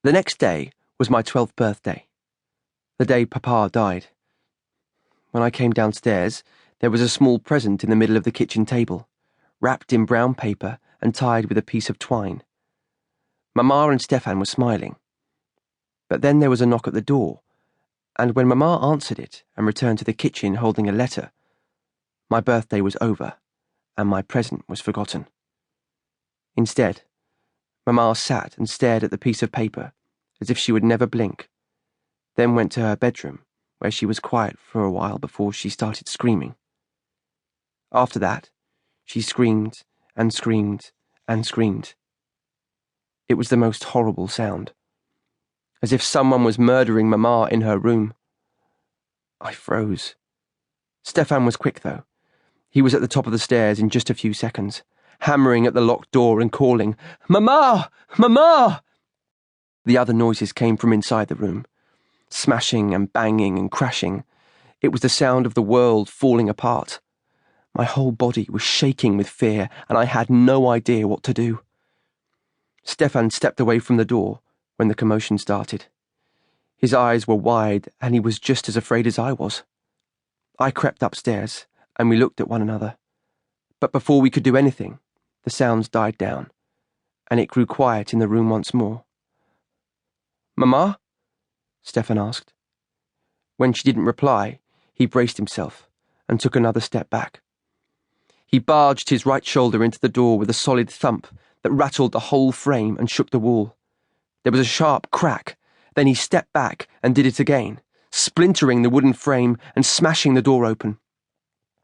The next day was my 12th birthday, the day Papa died. When I came downstairs, there was a small present in the middle of the kitchen table, wrapped in brown paper and tied with a piece of twine. Mama and Stefan were smiling. But then there was a knock at the door, and when Mama answered it and returned to the kitchen holding a letter, my birthday was over and my present was forgotten. Instead, Mama sat and stared at the piece of paper as if she would never blink, then went to her bedroom, where she was quiet for a while before she started screaming. After that, she screamed and screamed and screamed. It was the most horrible sound, as if someone was murdering Mama in her room. I froze. Stefan was quick, though. He was at the top of the stairs in just a few seconds, hammering at the locked door and calling, "Mama! Mama!" The other noises came from inside the room, smashing and banging and crashing. It was the sound of the world falling apart. My whole body was shaking with fear, and I had no idea what to do. Stefan stepped away from the door when the commotion started. His eyes were wide, and he was just as afraid as I was. I crept upstairs, and we looked at one another. But before we could do anything, the sounds died down, and it grew quiet in the room once more. "Mama?" Stefan asked. When she didn't reply, he braced himself and took another step back. He barged his right shoulder into the door with a solid thump that rattled the whole frame and shook the wall. There was a sharp crack, then he stepped back and did it again, splintering the wooden frame and smashing the door open.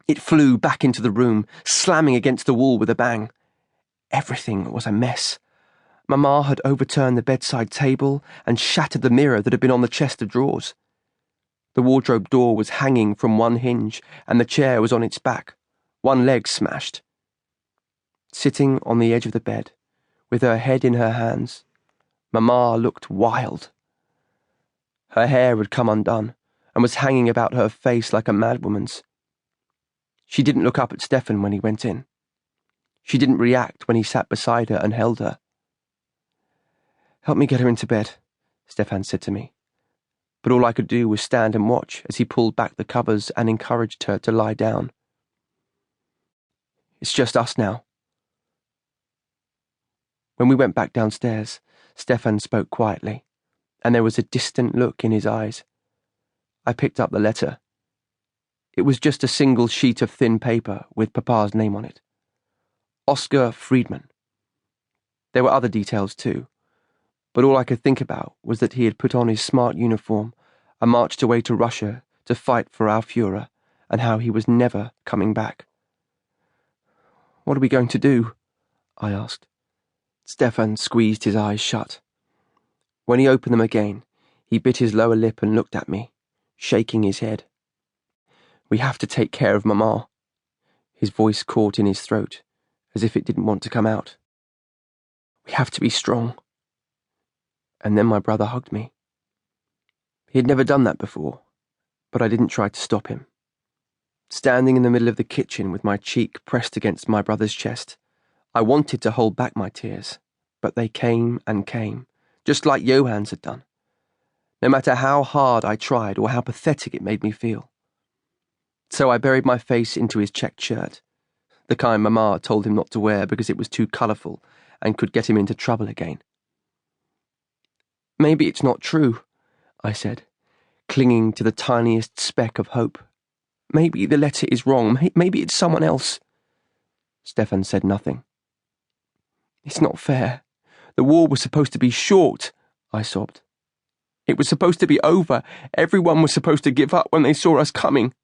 It flew back into the room, slamming against the wall with a bang. Everything was a mess. Mama had overturned the bedside table and shattered the mirror that had been on the chest of drawers. The wardrobe door was hanging from one hinge, and the chair was on its back, one leg smashed. Sitting on the edge of the bed, with her head in her hands, Mama looked wild. Her hair had come undone, and was hanging about her face like a madwoman's. She didn't look up at Stefan when he went in. She didn't react when he sat beside her and held her. "Help me get her into bed," Stefan said to me. But all I could do was stand and watch as he pulled back the covers and encouraged her to lie down. "It's just us now." When we went back downstairs, Stefan spoke quietly, and there was a distant look in his eyes. I picked up the letter. It was just a single sheet of thin paper with Papa's name on it. Oscar Friedman. There were other details too, but all I could think about was that he had put on his smart uniform and marched away to Russia to fight for our Fuhrer, and how he was never coming back. "What are we going to do?" I asked. Stefan squeezed his eyes shut. When he opened them again, he bit his lower lip and looked at me, shaking his head. "We have to take care of Mama." His voice caught in his throat, as if it didn't want to come out. "We have to be strong." And then my brother hugged me. He had never done that before, but I didn't try to stop him. Standing in the middle of the kitchen with my cheek pressed against my brother's chest, I wanted to hold back my tears, but they came and came, just like Johann's had done, no matter how hard I tried or how pathetic it made me feel. So I buried my face into his checked shirt, the kind Mama told him not to wear because it was too colourful and could get him into trouble again. "Maybe it's not true," I said, clinging to the tiniest speck of hope. "Maybe the letter is wrong. Maybe it's someone else." Stefan said nothing. "It's not fair. The war was supposed to be short," I sobbed. "It was supposed to be over. Everyone was supposed to give up when they saw us coming."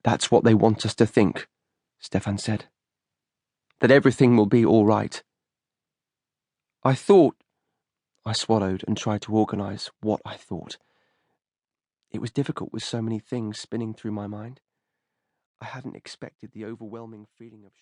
"That's what they want us to think," Stefan said. "That everything will be all right." I swallowed and tried to organise what I thought. It was difficult with so many things spinning through my mind. I hadn't expected the overwhelming feeling of